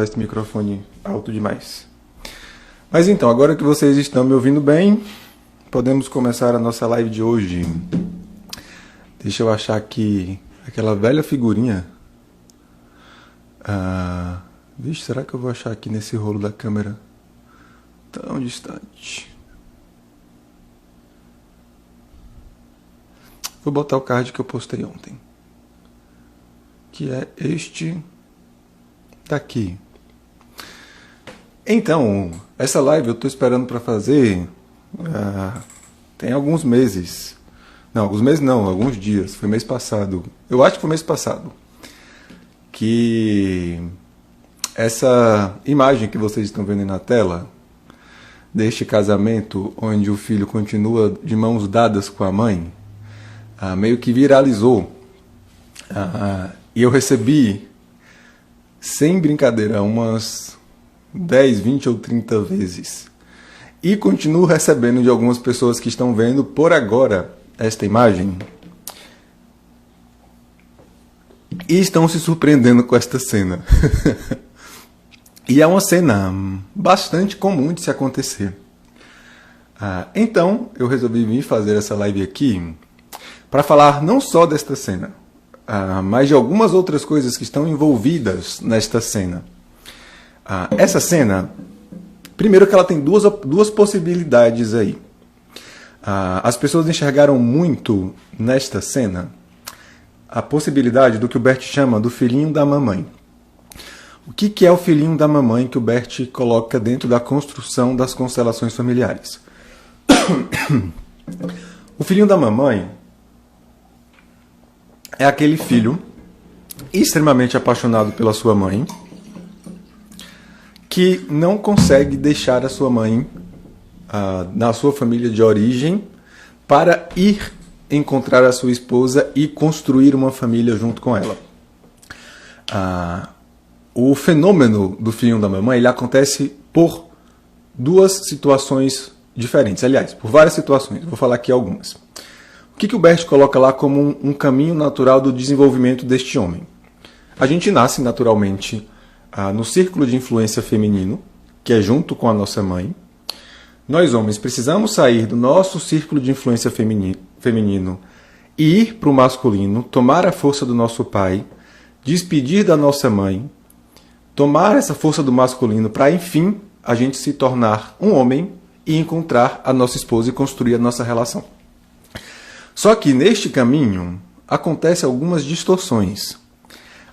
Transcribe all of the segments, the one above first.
esse microfone alto demais. Mas então, agora que vocês estão me ouvindo bem, podemos começar a nossa live de hoje. Deixa eu achar aqui aquela velha figurinha. Vixe, será que eu vou achar aqui nesse rolo da câmera tão distante? Vou botar o card que eu postei ontem, que é este daqui. Então, essa live eu estou esperando para fazer tem alguns meses. Não, alguns meses não, alguns dias. Foi mês passado. Eu acho que foi mês passado. Que essa imagem que vocês estão vendo aí na tela, deste casamento onde o filho continua de mãos dadas com a mãe, meio que viralizou. E eu recebi, sem brincadeira, umas 10, 20 ou 30 vezes. E continuo recebendo de algumas pessoas que estão vendo por agora esta imagem e estão se surpreendendo com esta cena. E é uma cena bastante comum de se acontecer. Então, eu resolvi vir fazer essa live aqui para falar não só desta cena, mas de algumas outras coisas que estão envolvidas nesta cena. Essa cena, primeiro que ela tem duas possibilidades aí. As pessoas enxergaram muito nesta cena a possibilidade do que o Bert chama do filhinho da mamãe. O que é o filhinho da mamãe que o Bert coloca dentro da construção das constelações familiares? O filhinho da mamãe é aquele filho extremamente apaixonado pela sua mãe, que não consegue deixar a sua mãe na sua família de origem para ir encontrar a sua esposa e construir uma família junto com ela. O fenômeno do filhinho da mamãe ele acontece por duas situações diferentes. Aliás, por várias situações. Vou falar aqui algumas. O que o Bert coloca lá como um caminho natural do desenvolvimento deste homem? A gente nasce naturalmente no círculo de influência feminino, que é junto com a nossa mãe. Nós, homens, precisamos sair do nosso círculo de influência feminino e ir para o masculino, tomar a força do nosso pai, despedir da nossa mãe, tomar essa força do masculino para, enfim, a gente se tornar um homem e encontrar a nossa esposa e construir a nossa relação. Só que neste caminho acontecem algumas distorções.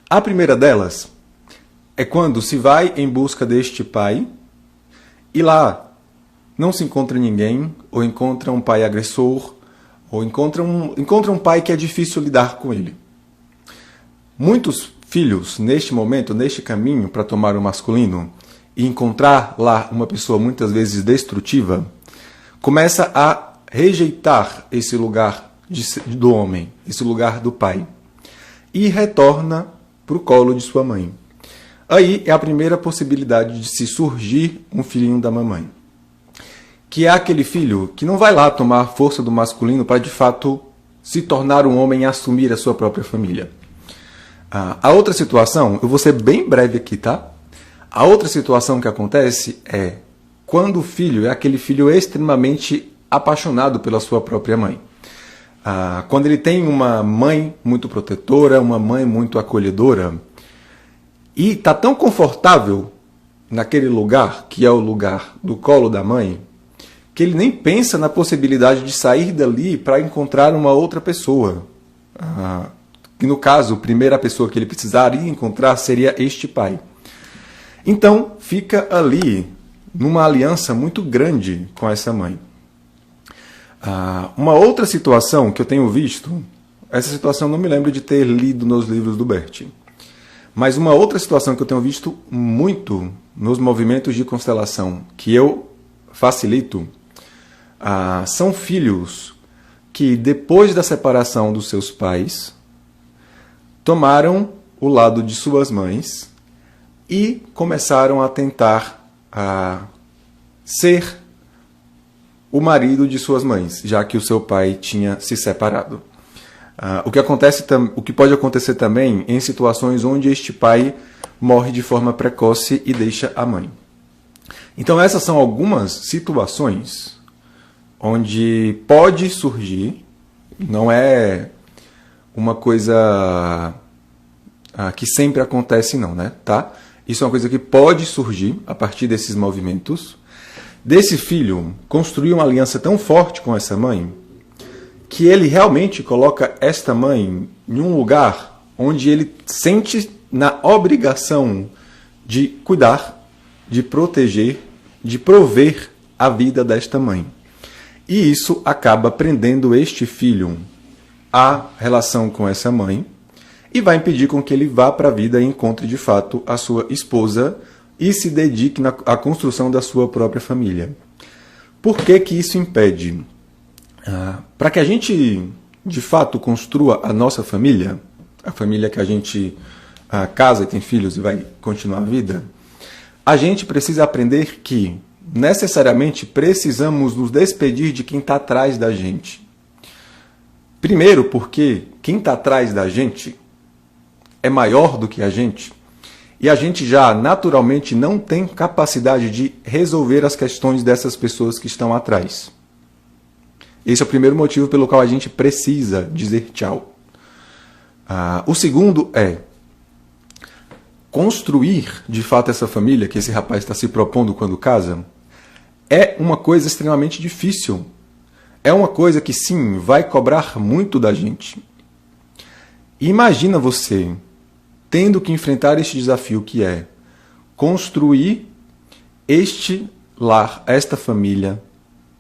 A primeira delas é quando se vai em busca deste pai e lá não se encontra ninguém, ou encontra um pai agressor, ou encontra um pai que é difícil lidar com ele. Muitos filhos, neste momento, neste caminho para tomar o masculino e encontrar lá uma pessoa muitas vezes destrutiva, começa a rejeitar esse lugar do homem, esse lugar do pai, e retorna para o colo de sua mãe. Aí é a primeira possibilidade de se surgir um filhinho da mamãe, que é aquele filho que não vai lá tomar a força do masculino para de fato se tornar um homem e assumir a sua própria família. A outra situação, eu vou ser bem breve aqui, tá? A outra situação que acontece é quando o filho é aquele filho extremamente apaixonado pela sua própria mãe. Quando ele tem uma mãe muito protetora, uma mãe muito acolhedora, e está tão confortável naquele lugar, que é o lugar do colo da mãe, que ele nem pensa na possibilidade de sair dali para encontrar uma outra pessoa. Que no caso, a primeira pessoa que ele precisaria encontrar seria este pai. Então, fica ali numa aliança muito grande com essa mãe. Uma outra situação que eu tenho visto, essa situação não me lembro de ter lido nos livros do Bert, mas uma outra situação que eu tenho visto muito nos movimentos de constelação que eu facilito, são filhos que depois da separação dos seus pais tomaram o lado de suas mães e começaram a tentar ser o marido de suas mães, já que o seu pai tinha se separado. O que pode acontecer também em situações onde este pai morre de forma precoce e deixa a mãe. Então essas são algumas situações onde pode surgir, não é uma coisa que sempre acontece não, né? Tá? Isso é uma coisa que pode surgir a partir desses movimentos, desse filho construir uma aliança tão forte com essa mãe, que ele realmente coloca esta mãe em um lugar onde ele sente na obrigação de cuidar, de proteger, de prover a vida desta mãe. E isso acaba prendendo este filho à relação com essa mãe e vai impedir com que ele vá para a vida e encontre de fato a sua esposa e se dedique à construção da sua própria família. Por que que isso impede? Para que a gente, de fato, construa a nossa família, a família que a gente casa e tem filhos e vai continuar a vida, a gente precisa aprender que, necessariamente, precisamos nos despedir de quem está atrás da gente. Primeiro, porque quem está atrás da gente é maior do que a gente, e a gente já, naturalmente, não tem capacidade de resolver as questões dessas pessoas que estão atrás. Esse é o primeiro motivo pelo qual a gente precisa dizer tchau. O segundo é construir, de fato, essa família que esse rapaz está se propondo quando casa, é uma coisa extremamente difícil. É uma coisa que, sim, vai cobrar muito da gente. Imagina você tendo que enfrentar este desafio que é construir este lar, esta família,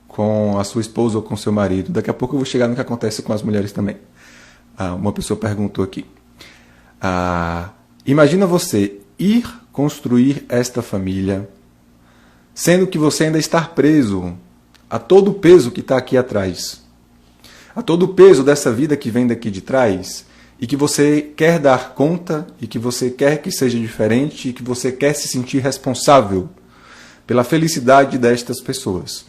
com a sua esposa ou com seu marido. Daqui a pouco eu vou chegar no que acontece com as mulheres também. Uma pessoa perguntou aqui. Imagina você ir construir esta família, sendo que você ainda está preso a todo o peso que está aqui atrás, a todo o peso dessa vida que vem daqui de trás, e que você quer dar conta, e que você quer que seja diferente, e que você quer se sentir responsável pela felicidade destas pessoas.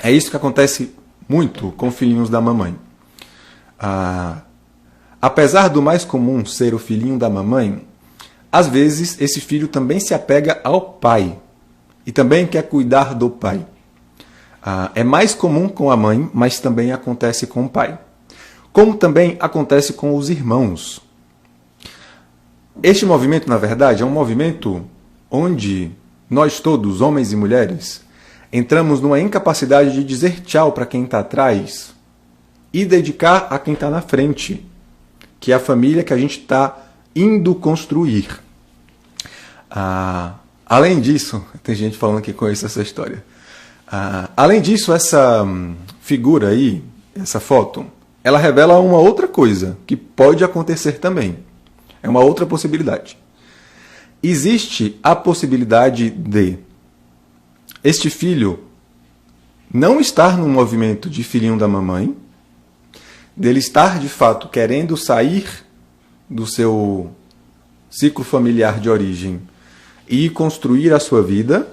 É isso que acontece muito com filhinhos da mamãe. Apesar do mais comum ser o filhinho da mamãe, às vezes esse filho também se apega ao pai e também quer cuidar do pai. É mais comum com a mãe, mas também acontece com o pai. Como também acontece com os irmãos. Este movimento, na verdade, é um movimento onde nós todos, homens e mulheres, entramos numa incapacidade de dizer tchau para quem está atrás e dedicar a quem está na frente, que é a família que a gente está indo construir. Além disso, tem gente falando que conhece essa história. Além disso, essa figura aí, essa foto, ela revela uma outra coisa que pode acontecer também. É uma outra possibilidade. Existe a possibilidade de este filho não estar num movimento de filhinho da mamãe, dele estar de fato querendo sair do seu ciclo familiar de origem e construir a sua vida,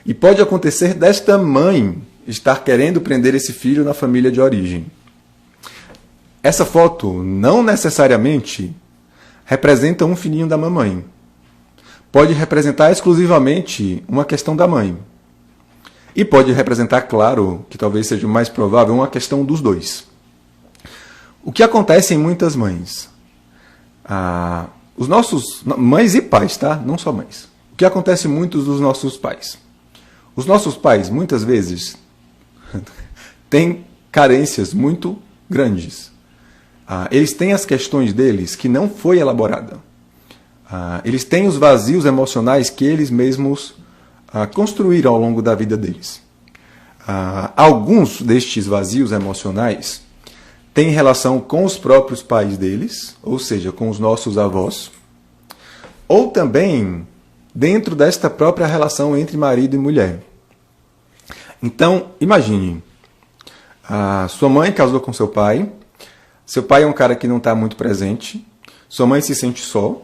e pode acontecer desta mãe estar querendo prender esse filho na família de origem. Essa foto não necessariamente representa um filhinho da mamãe. Pode representar exclusivamente uma questão da mãe. E pode representar, claro, que talvez seja o mais provável, uma questão dos dois. O que acontece em muitas mães? Os nossos... Mães e pais, tá? Não só mães. O que acontece muito dos nossos pais? Os nossos pais, muitas vezes, têm carências muito grandes. Eles têm as questões deles que não foi elaborada. Eles têm os vazios emocionais que eles mesmos construíram ao longo da vida deles. Alguns destes vazios emocionais têm relação com os próprios pais deles, ou seja, com os nossos avós, ou também dentro desta própria relação entre marido e mulher. Então, imagine, sua mãe casou com seu pai é um cara que não está muito presente, sua mãe se sente só,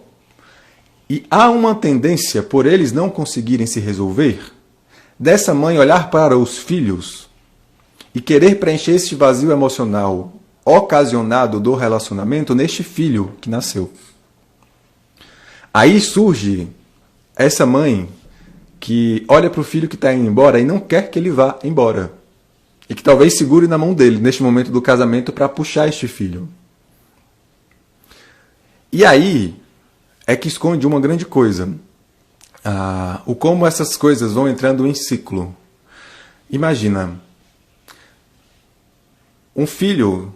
e há uma tendência, por eles não conseguirem se resolver, dessa mãe olhar para os filhos e querer preencher esse vazio emocional ocasionado do relacionamento neste filho que nasceu. Aí surge essa mãe que olha para o filho que está indo embora e não quer que ele vá embora. E que talvez segure na mão dele, neste momento do casamento, para puxar este filho. E aí é que esconde uma grande coisa. O como essas coisas vão entrando em ciclo. Imagina, um filho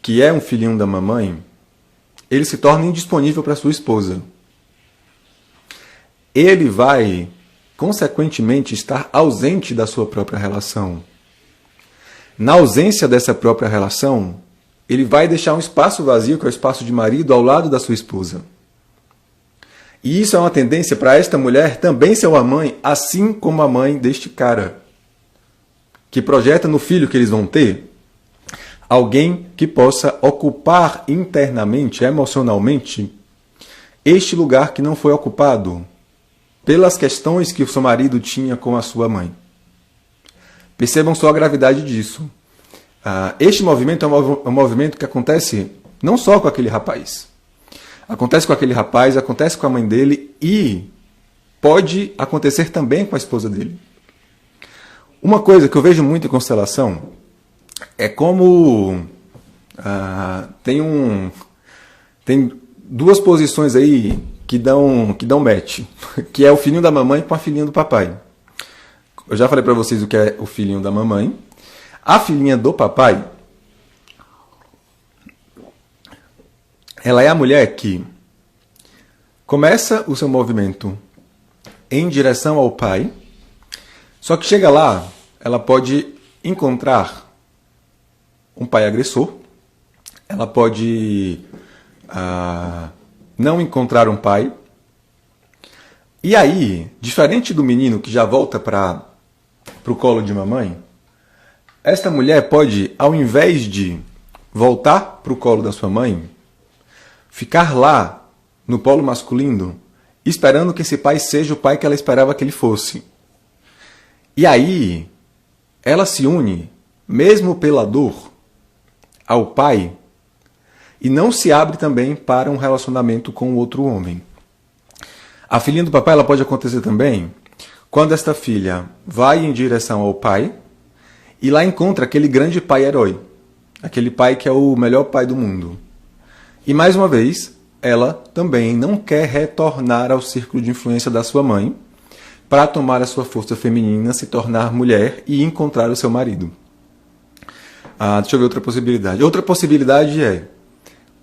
que é um filhinho da mamãe, ele se torna indisponível para sua esposa. Ele vai, consequentemente, estar ausente da sua própria relação. Na ausência dessa própria relação, ele vai deixar um espaço vazio, que é o espaço de marido, ao lado da sua esposa. E isso é uma tendência para esta mulher também ser uma mãe, assim como a mãe deste cara, que projeta no filho que eles vão ter alguém que possa ocupar internamente, emocionalmente, este lugar que não foi ocupado pelas questões que o seu marido tinha com a sua mãe. Percebam só a gravidade disso. Este movimento é um movimento que acontece não só com aquele rapaz. Acontece com aquele rapaz, acontece com a mãe dele e pode acontecer também com a esposa dele. Uma coisa que eu vejo muito em constelação é como tem duas posições aí que dão match, que é o filhinho da mamãe com a filhinha do papai. Eu já falei para vocês o que é o filhinho da mamãe. A filhinha do papai, ela é a mulher que começa o seu movimento em direção ao pai, só que chega lá, ela pode encontrar um pai agressor, ela pode não encontrar um pai, e aí, diferente do menino que já volta para o colo de mamãe, esta mulher pode, ao invés de voltar para o colo da sua mãe, ficar lá, no polo masculino, esperando que esse pai seja o pai que ela esperava que ele fosse. E aí, ela se une, mesmo pela dor, ao pai, e não se abre também para um relacionamento com outro homem. A filhinha do papai ela pode acontecer também quando esta filha vai em direção ao pai e lá encontra aquele grande pai herói, aquele pai que é o melhor pai do mundo. E mais uma vez, ela também não quer retornar ao círculo de influência da sua mãe para tomar a sua força feminina, se tornar mulher e encontrar o seu marido. Deixa eu ver outra possibilidade. Outra possibilidade é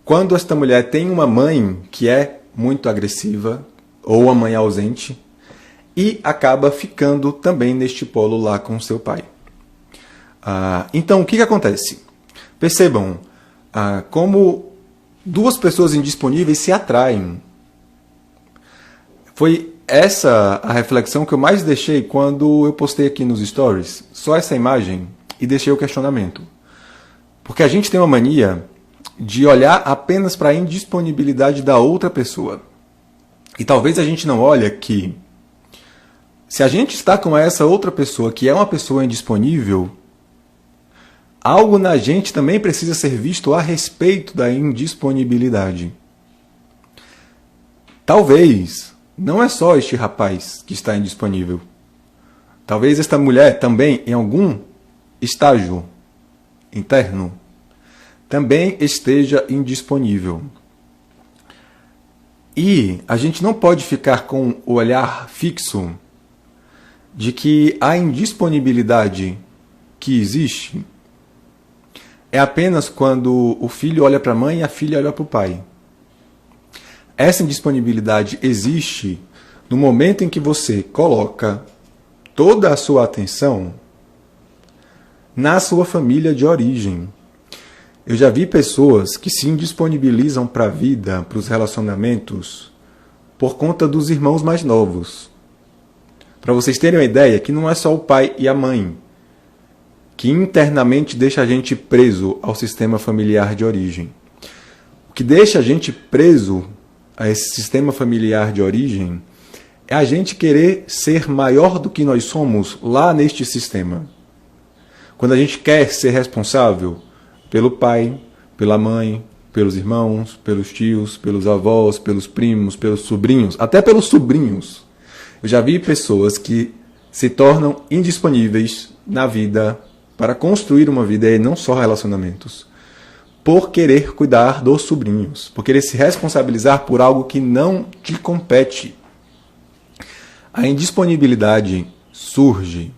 quando esta mulher tem uma mãe que é muito agressiva ou uma mãe ausente e acaba ficando também neste polo lá com seu pai. Então, o que acontece? Percebam como duas pessoas indisponíveis se atraem. Foi essa a reflexão que eu mais deixei quando eu postei aqui nos stories, só essa imagem, e deixei o questionamento. Porque a gente tem uma mania de olhar apenas para a indisponibilidade da outra pessoa. E talvez a gente não olhe que se a gente está com essa outra pessoa que é uma pessoa indisponível, algo na gente também precisa ser visto a respeito da indisponibilidade. Talvez não é só este rapaz que está indisponível. Talvez esta mulher também, em algum estágio interno, também esteja indisponível. E a gente não pode ficar com o olhar fixo de que a indisponibilidade que existe é apenas quando o filho olha para a mãe e a filha olha para o pai. Essa indisponibilidade existe no momento em que você coloca toda a sua atenção na sua família de origem. Eu já vi pessoas que se indisponibilizam para a vida, para os relacionamentos, por conta dos irmãos mais novos. Para vocês terem uma ideia, que não é só o pai e a mãe que internamente deixa a gente preso ao sistema familiar de origem. O que deixa a gente preso a esse sistema familiar de origem é a gente querer ser maior do que nós somos lá neste sistema. Quando a gente quer ser responsável pelo pai, pela mãe, pelos irmãos, pelos tios, pelos avós, pelos primos, pelos sobrinhos, até pelos sobrinhos. Eu já vi pessoas que se tornam indisponíveis na vida para construir uma vida, e não só relacionamentos, por querer cuidar dos sobrinhos, por querer se responsabilizar por algo que não te compete. A indisponibilidade surge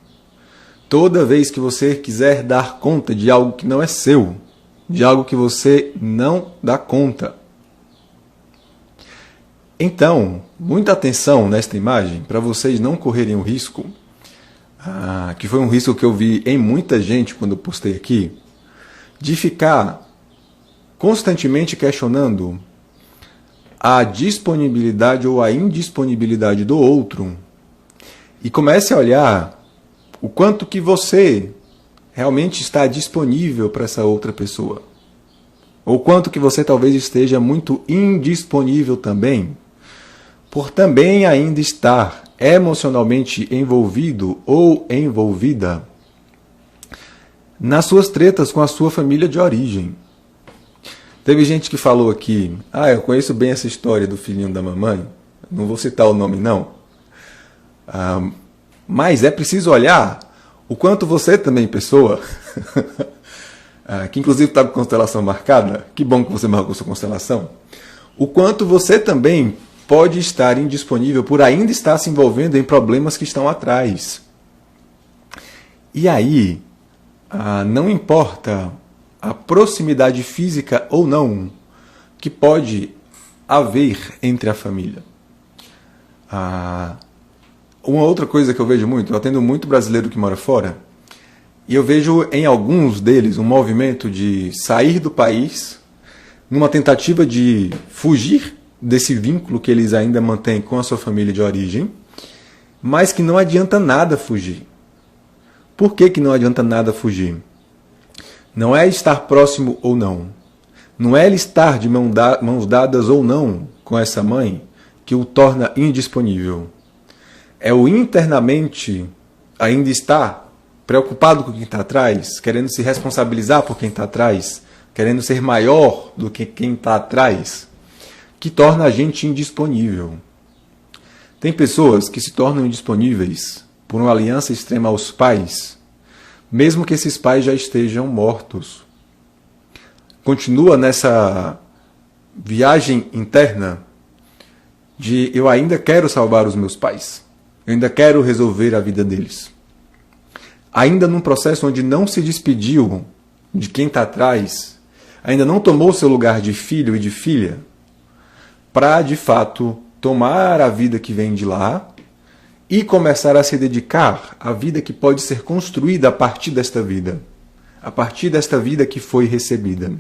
toda vez que você quiser dar conta de algo que não é seu, de algo que você não dá conta. Então, muita atenção nesta imagem para vocês não correrem o risco, que foi um risco que eu vi em muita gente quando eu postei aqui, de ficar constantemente questionando a disponibilidade ou a indisponibilidade do outro, e comece a olhar o quanto que você realmente está disponível para essa outra pessoa. Ou quanto que você talvez esteja muito indisponível também, por também ainda estar emocionalmente envolvido ou envolvida nas suas tretas com a sua família de origem. Teve gente que falou aqui, eu conheço bem essa história do filhinho da mamãe, não vou citar o nome não, mas é preciso olhar o quanto você também, pessoa, que inclusive está com constelação marcada, que bom que você marcou sua constelação, o quanto você também pode estar indisponível por ainda estar se envolvendo em problemas que estão atrás. E aí, não importa a proximidade física ou não que pode haver entre a família. Uma outra coisa que eu vejo muito, eu atendo muito brasileiro que mora fora, e eu vejo em alguns deles um movimento de sair do país numa tentativa de fugir desse vínculo que eles ainda mantêm com a sua família de origem, mas que não adianta nada fugir. Por que não adianta nada fugir? Não é estar próximo ou não. Não é ele estar de mãos dadas ou não com essa mãe que o torna indisponível. É o internamente ainda estar preocupado com quem está atrás, querendo se responsabilizar por quem está atrás, querendo ser maior do que quem está atrás, que torna a gente indisponível. Tem pessoas que se tornam indisponíveis por uma aliança extrema aos pais, mesmo que esses pais já estejam mortos. Continua nessa viagem interna de eu ainda quero salvar os meus pais. Eu ainda quero resolver a vida deles. Ainda num processo onde não se despediu de quem está atrás, ainda não tomou seu lugar de filho e de filha, para, de fato, tomar a vida que vem de lá e começar a se dedicar à vida que pode ser construída a partir desta vida. A partir desta vida que foi recebida.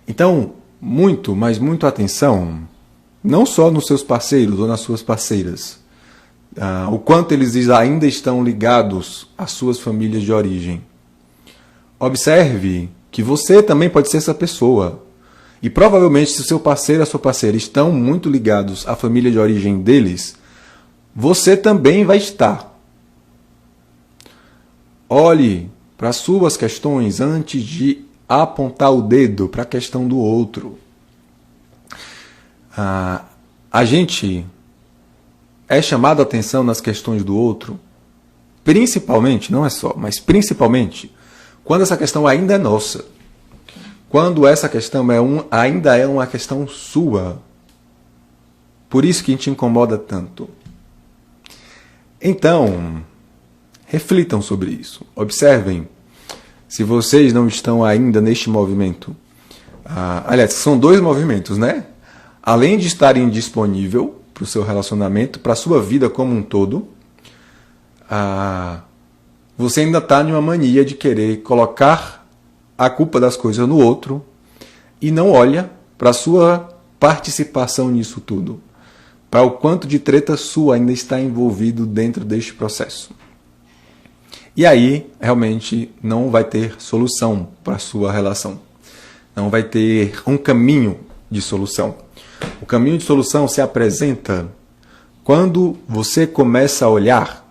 Então, muito, mas muito atenção, não só nos seus parceiros ou nas suas parceiras, o quanto eles ainda estão ligados às suas famílias de origem. Observe que você também pode ser essa pessoa. E provavelmente, se o seu parceiro e a sua parceira estão muito ligados à família de origem deles, você também vai estar. Olhe para as suas questões antes de apontar o dedo para a questão do outro. A gente é chamado a atenção nas questões do outro, principalmente, não é só, mas principalmente, quando essa questão ainda é nossa. Quando essa questão ainda é uma questão sua. Por isso que te incomoda tanto. Então, reflitam sobre isso. Observem se vocês não estão ainda neste movimento. Aliás, são dois movimentos, né? Além de estarem indisponível para o seu relacionamento, para a sua vida como um todo, você ainda está em uma mania de querer colocar a culpa das coisas no outro e não olha para a sua participação nisso tudo, para o quanto de treta sua ainda está envolvido dentro deste processo. E aí, realmente, não vai ter solução para a sua relação. Não vai ter um caminho de solução. O caminho de solução se apresenta quando você começa a olhar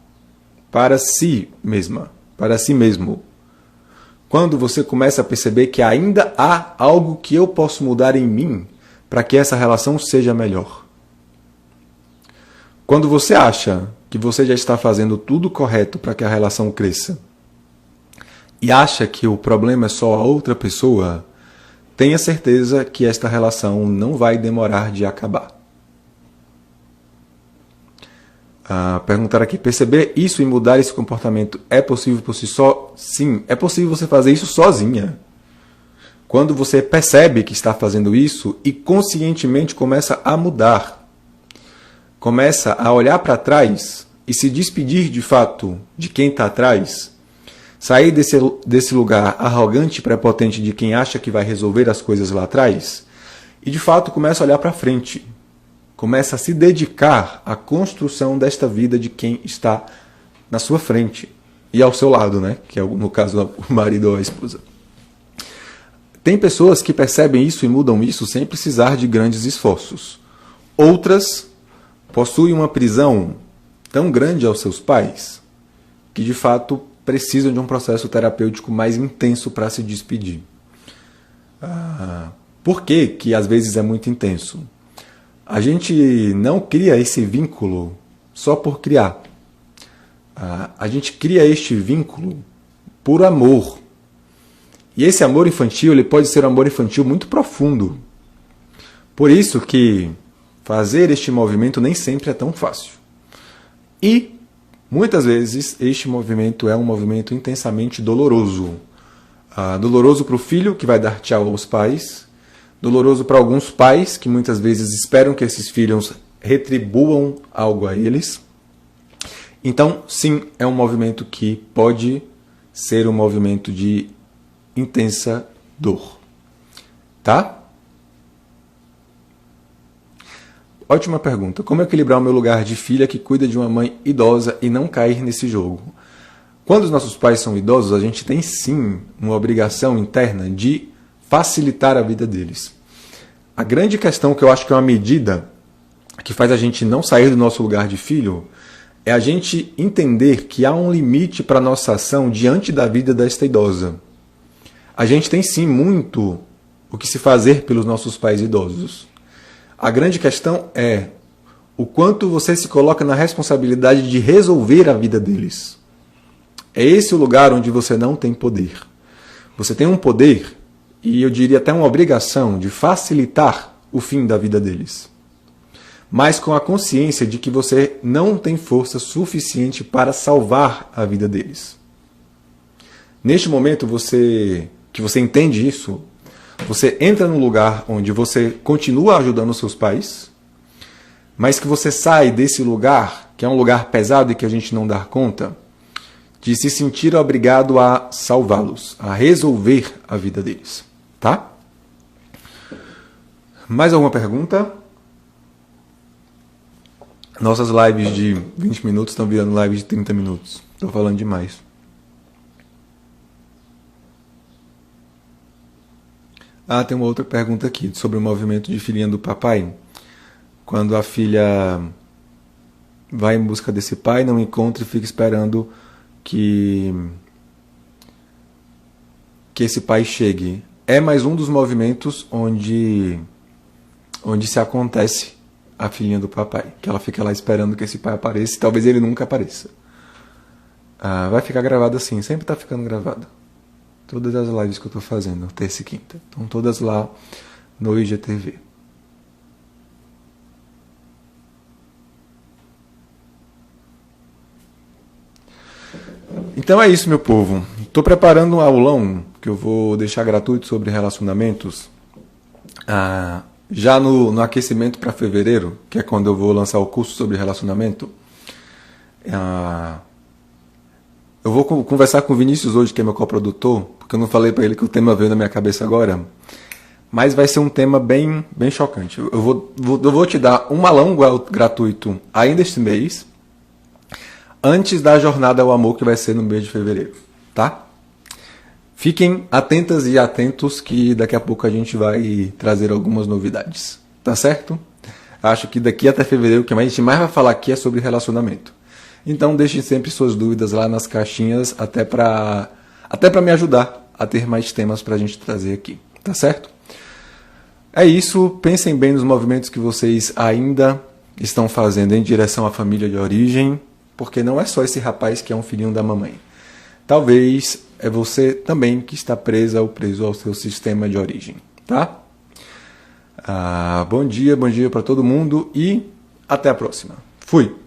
para si mesma, para si mesmo, Quando você começa a perceber que ainda há algo que eu posso mudar em mim para que essa relação seja melhor. Quando você acha que você já está fazendo tudo correto para que a relação cresça e acha que o problema é só a outra pessoa, tenha certeza que esta relação não vai demorar de acabar. Perguntar aqui, perceber isso e mudar esse comportamento é possível por si só? Sim, é possível você fazer isso sozinha. Quando você percebe que está fazendo isso e conscientemente começa a mudar, começa a olhar para trás e se despedir de fato de quem está atrás, sair desse lugar arrogante e prepotente de quem acha que vai resolver as coisas lá atrás e de fato começa a olhar para frente. Começa a se dedicar à construção desta vida de quem está na sua frente e ao seu lado, né? Que é, no caso, o marido ou a esposa. Tem pessoas que percebem isso e mudam isso sem precisar de grandes esforços. Outras possuem uma prisão tão grande aos seus pais que, de fato, precisam de um processo terapêutico mais intenso para se despedir. Por que às vezes é muito intenso? A gente não cria esse vínculo só por criar. A gente cria este vínculo por amor. E esse amor infantil, ele pode ser um amor infantil muito profundo. Por isso que fazer este movimento nem sempre é tão fácil. E, muitas vezes, este movimento é um movimento intensamente doloroso. Doloroso para o filho, que vai dar tchau aos pais. Doloroso para alguns pais, que muitas vezes esperam que esses filhos retribuam algo a eles. Então, sim, é um movimento que pode ser um movimento de intensa dor. Tá? Ótima pergunta. Como equilibrar o meu lugar de filha que cuida de uma mãe idosa e não cair nesse jogo? Quando os nossos pais são idosos, a gente tem sim uma obrigação interna de facilitar a vida deles. A grande questão, que eu acho que é uma medida que faz a gente não sair do nosso lugar de filho, é a gente entender que há um limite para a nossa ação diante da vida desta idosa. A gente tem sim muito o que se fazer pelos nossos pais idosos. A grande questão é o quanto você se coloca na responsabilidade de resolver a vida deles. É esse o lugar onde você não tem poder. Você tem um poder, e eu diria até uma obrigação, de facilitar o fim da vida deles. Mas com a consciência de que você não tem força suficiente para salvar a vida deles. Neste momento que você entende isso, você entra num lugar onde você continua ajudando os seus pais, mas que você sai desse lugar, que é um lugar pesado e que a gente não dá conta, de se sentir obrigado a salvá-los, a resolver a vida deles. Tá? Mais alguma pergunta? Nossas lives de 20 minutos estão virando lives de 30 minutos. Estou falando demais. Tem uma outra pergunta aqui sobre o movimento de filhinha do papai. Quando a filha vai em busca desse pai, não encontra e fica esperando que esse pai chegue. É mais um dos movimentos onde se acontece a filhinha do papai. Que ela fica lá esperando que esse pai apareça e talvez ele nunca apareça. Vai ficar gravado assim, sempre está ficando gravado. Todas as lives que eu estou fazendo, terça e quinta. Estão todas lá no IGTV. Então é isso, meu povo. Estou preparando um aulão que eu vou deixar gratuito sobre relacionamentos. Já no aquecimento para fevereiro, que é quando eu vou lançar o curso sobre relacionamento. Eu vou conversar com o Vinícius hoje, que é meu coprodutor, porque eu não falei para ele que o tema veio na minha cabeça agora. Mas vai ser um tema bem chocante. Eu vou te dar um aulão gratuito ainda este mês, antes da jornada ao amor, que vai ser no mês de fevereiro, tá? Fiquem atentas e atentos que daqui a pouco a gente vai trazer algumas novidades, tá certo? Acho que daqui até fevereiro o que a gente mais vai falar aqui é sobre relacionamento. Então deixem sempre suas dúvidas lá nas caixinhas, até para me ajudar a ter mais temas para a gente trazer aqui, tá certo? É isso, pensem bem nos movimentos que vocês ainda estão fazendo em direção à família de origem, porque não é só esse rapaz que é um filhinho da mamãe. Talvez é você também que está presa ou preso ao seu sistema de origem, tá? Bom dia para todo mundo e até a próxima. Fui!